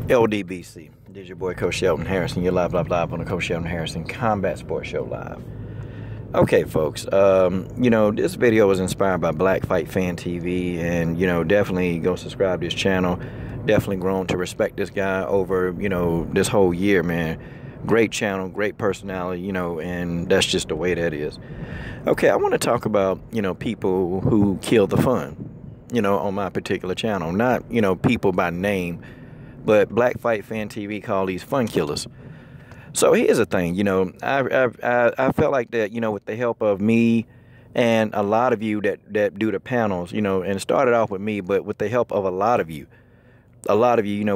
LDBC. This is your boy Coach Shelton Harrison. You're live on the Coach Shelton Harrison Combat Sports Show live. Okay, folks. This video was inspired by BlackFightFanTV, and definitely go subscribe to his channel. Definitely grown to respect this guy over this whole year, man. Great channel, great personality, and that's just the way that is. Okay, I want to talk about people who kill the fun, on my particular channel. Not people by name, but BlackFightFanTV call these fun killers. So here's the thing, I felt like that, with the help of me and a lot of you that do the panels, and it started off with me, but with the help of a lot of you,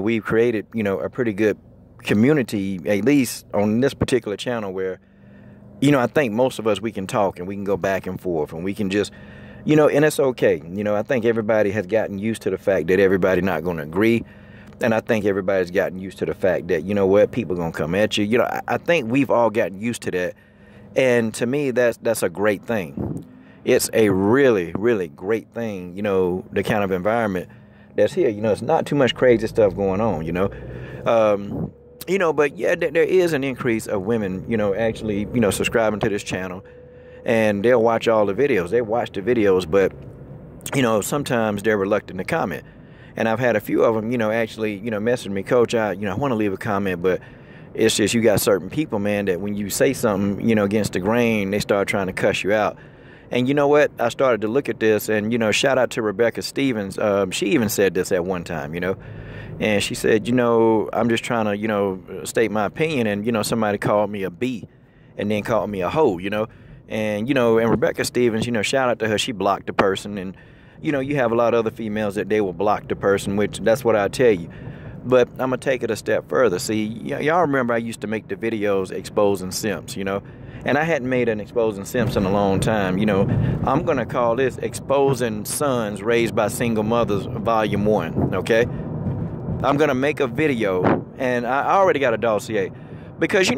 we've created, a pretty good community, at least on this particular channel, where, I think most of us, we can talk and we can go back and forth and we can just, and it's okay. I think everybody has gotten used to the fact that everybody's not going to agree. And I think everybody's gotten used to the fact that, people are going to come at you. I think we've all gotten used to that. And to me, that's a great thing. It's a really, really great thing, the kind of environment that's here. It's not too much crazy stuff going on, but yeah, there is an increase of women, actually, subscribing to this channel. And they'll watch all the videos. They watch the videos, but, sometimes they're reluctant to comment. And I've had a few of them, actually, message me, Coach, I want to leave a comment, but it's just you got certain people, man, that when you say something, against the grain, they start trying to cuss you out. And you know what? I started to look at this, and, shout out to Rebecca Stevens. She even said this at one time, and she said, I'm just trying to, state my opinion. And, somebody called me a B and then called me a hoe, and, and Rebecca Stevens, shout out to her. She blocked the person. And, you have a lot of other females that they will block the person, which that's what I tell you. But I'm going to take it a step further. See, y'all remember I used to make the videos exposing simps, and I hadn't made an exposing simps in a long time. I'm going to call this Exposing Sons Raised by Single Mothers Volume 1, okay? I'm going to make a video, and I already got a dossier. Because,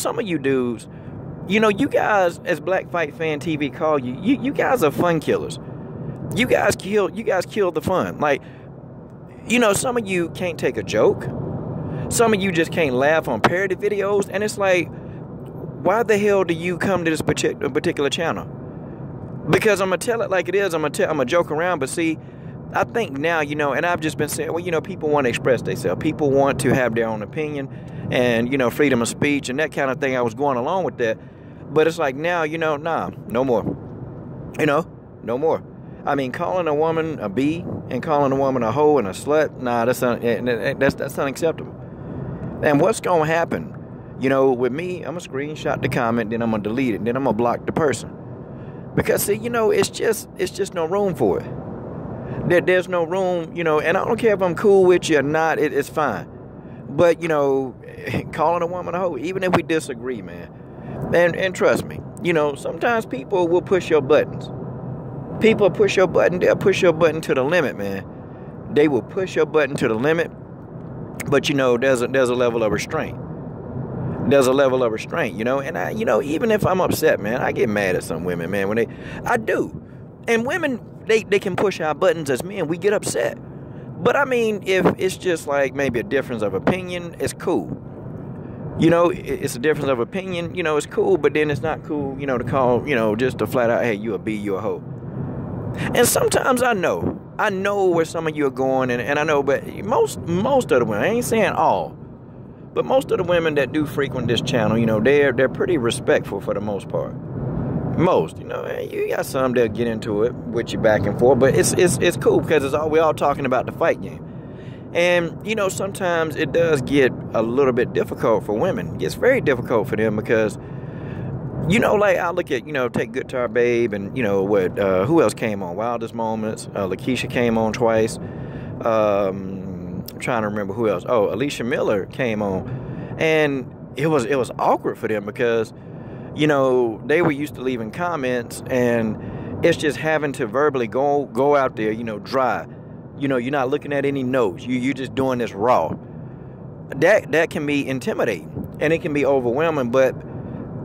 some of you dudes, you guys, as BlackFightFanTV call you, you guys are fun killers. You guys kill the fun. Like, some of you can't take a joke. Some of you just can't laugh on parody videos. And it's like, why the hell do you come to this particular channel? Because I'm going to tell it like it is. I'm going to joke around. But see, I think now, and I've just been saying, well, people want to express themselves. People want to have their own opinion and, freedom of speech and that kind of thing. I was going along with that. But it's like now, nah, no more. No more. I mean, calling a woman a B and calling a woman a hoe and a slut, nah, that's unacceptable. And what's going to happen? With me, I'm going to screenshot the comment, then I'm going to delete it, then I'm going to block the person. Because, see, it's just no room for it. There's no room, and I don't care if I'm cool with you or not, it's fine. But, calling a woman a hoe, even if we disagree, man. And trust me, sometimes people will push your buttons. People push your button, they'll push your button to the limit, man. They will push your button to the limit, but there's a level of restraint. There's a level of restraint, and I, even if I'm upset, man, I get mad at some women, man, I do. And women, they can push our buttons as men, we get upset. But I mean, if it's just like maybe a difference of opinion, it's cool. It's a difference of opinion, it's cool, but then it's not cool, to call, just to flat out, hey, you a B, you a hoe. And sometimes I know where some of you are going, and I know, but most of the women, I ain't saying all, but most of the women that do frequent this channel, they're pretty respectful for the most part. Most, you got some that get into it with you back and forth, but it's cool because we're all talking about the fight game. And, sometimes it does get a little bit difficult for women. It gets very difficult for them because, like I look at, take Guitar Babe and, who else came on? Wildest Moments. Lakeisha came on twice. I'm trying to remember who else. Oh, Alicia Miller came on. And it was awkward for them because, they were used to leaving comments and it's just having to verbally go out there, dry. You're not looking at any notes. You're just doing this raw. That can be intimidating and it can be overwhelming, but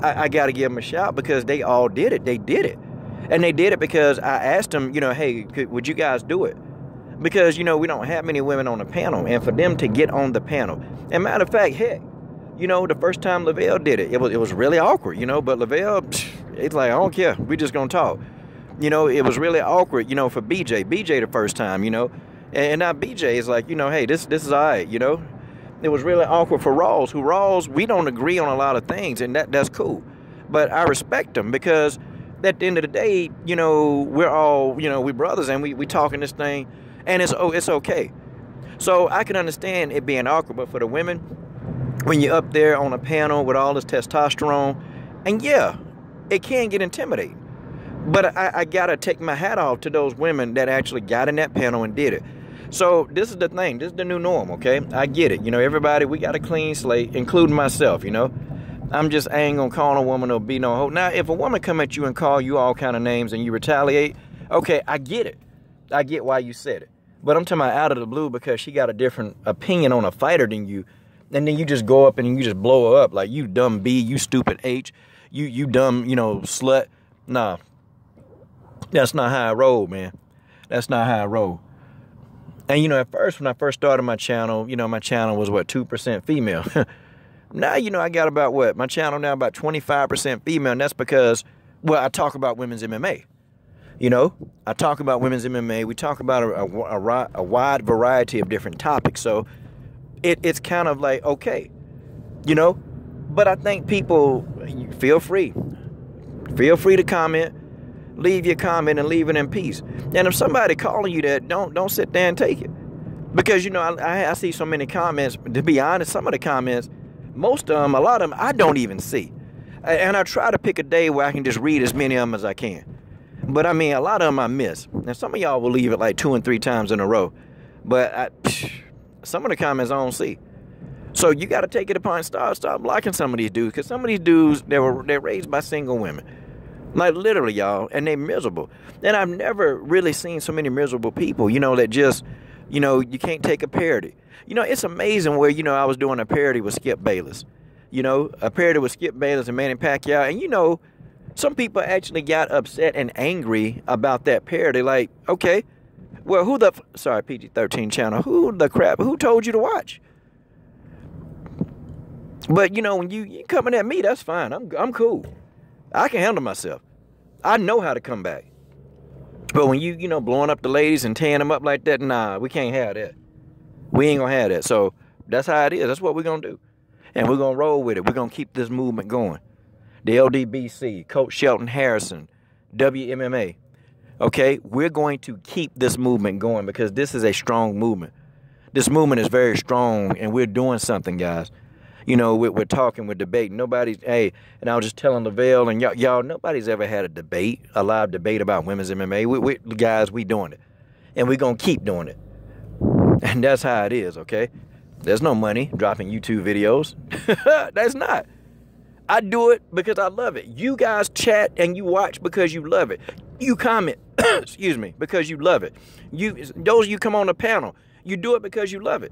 I got to give them a shout because they all did it. They did it. And they did it because I asked them, hey, would you guys do it? because, you know, we don't have many women on the panel, and for them to get on the panel, and matter of fact, heck, you know, the first time Lavelle did it, it was really awkward, you know, but Lavelle, it's like, I don't care, we just gonna talk. You know, it was really awkward, you know, for BJ the first time, you know, and now BJ is like, you know, hey, this is all right, you know. It was really awkward for Rawls, we don't agree on a lot of things, and that's cool. But I respect him, because at the end of the day, you know, we're all, you know, we brothers, and we talking this thing, and it's okay. So I can understand it being awkward, but for the women, when you're up there on a panel with all this testosterone, and yeah, it can get intimidating. But I gotta take my hat off to those women that actually got in that panel and did it. So this is the thing. This is the new norm, okay? I get it. You know, everybody, we got a clean slate, including myself, you know. I ain't gonna call a woman or be no hoe. Now, if a woman come at you and call you all kind of names and you retaliate, okay, I get it. I get why you said it. But I'm talking about out of the blue because she got a different opinion on a fighter than you. And then you just go up and you just blow her up like, you dumb B, you stupid H, you dumb, you know, slut. Nah, that's not how I roll, man. That's not how I roll. And, you know, at first, when I first started my channel, you know, my channel was, what, 2% female. Now, you know, I got about, what, my channel now about 25% female, and that's because, well, I talk about women's MMA. You know, I talk about women's MMA. We talk about a wide variety of different topics. So it's kind of like, okay, you know. But I think people, feel free. Feel free to comment. Leave your comment and leave it in peace. And if somebody calling you that, don't sit there and take it. Because, you know, I see so many comments. To be honest, some of the comments, most of them, a lot of them, I don't even see. And I try to pick a day where I can just read as many of them as I can. But, I mean, a lot of them I miss. Now, some of y'all will leave it like 2 and 3 times in a row. But some of the comments I don't see. So you got to take it upon, start blocking some of these dudes. Because some of these dudes, they're raised by single women. Like, literally, y'all, and they miserable. And I've never really seen so many miserable people, you know, that just, you know, you can't take a parody. You know, it's amazing where, you know, I was doing a parody with Skip Bayless. You know, a parody with Skip Bayless and Manny Pacquiao. And, you know, some people actually got upset and angry about that parody. Like, okay, well, sorry, PG-13 channel, who told you to watch? But, you know, when you coming at me, that's fine. I'm cool. I can handle myself. I know how to come back. But when you know, blowing up the ladies and tearing them up like that, nah, we can't have that. We ain't gonna have that. So that's how it is. That's what we're gonna do. And we're gonna roll with it. We're gonna keep this movement going. The LDBC, Coach Shelton Harrison, WMMA. Okay, we're going to keep this movement going because this is a strong movement. This movement is very strong, and we're doing something, guys. You know, we're talking, we're debating. And I was just telling Lavelle and y'all, nobody's ever had a live debate about women's MMA. Guys, we doing it. And we're going to keep doing it. And that's how it is, okay? There's no money dropping YouTube videos. That's not. I do it because I love it. You guys chat and you watch because you love it. You comment, excuse me, because you love it. Those of you come on the panel, you do it because you love it.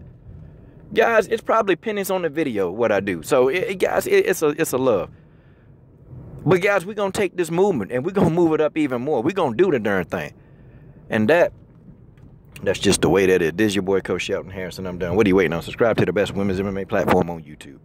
Guys, it's probably pennies on the video what I do. So, guys, it's a love. But, guys, we're going to take this movement and we're going to move it up even more. We're going to do the darn thing. And that's just the way that it is. This is your boy, Coach Shelton Harrison. I'm done. What are you waiting on? Subscribe to the best women's MMA platform on YouTube.